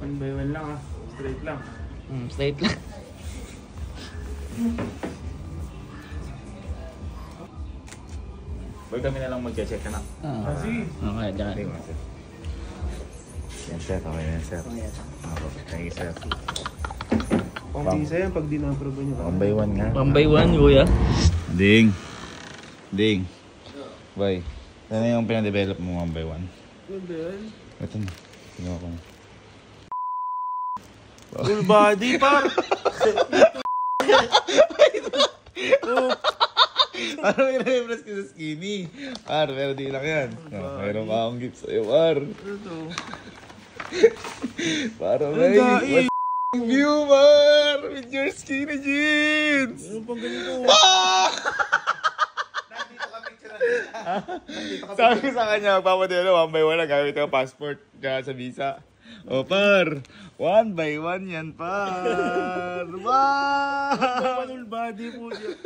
One by one lang ah. Straight lang. Straight lang. Boy, kami na lang mag-check ka na. Sige. Okay, dyan. Yan sir, okay yan sir. Thank you sir. Pang-visa yan pag di na-approve nyo. 1 by 1 nga. 1 by 1, kuya. Ding. Ding. Boy, ano yung pinadevelop mo 1 by 1? Ganda yan. Ito na. Tingnan ko na. Full body par. Parang may reference ka sa skinny. Par, pero di lang yan. Oh, mayroon ka akong gift sa'yo, Par. Ano to? Parang may what view, Par! With your skinny jeans! Ano pang ganito? Sabi ko sa kanya, magpapadelo 1 by 1 na gamit ang passport kaya sa visa. O Par, 1 by 1 yan, Par! Wow! Full body po dyan.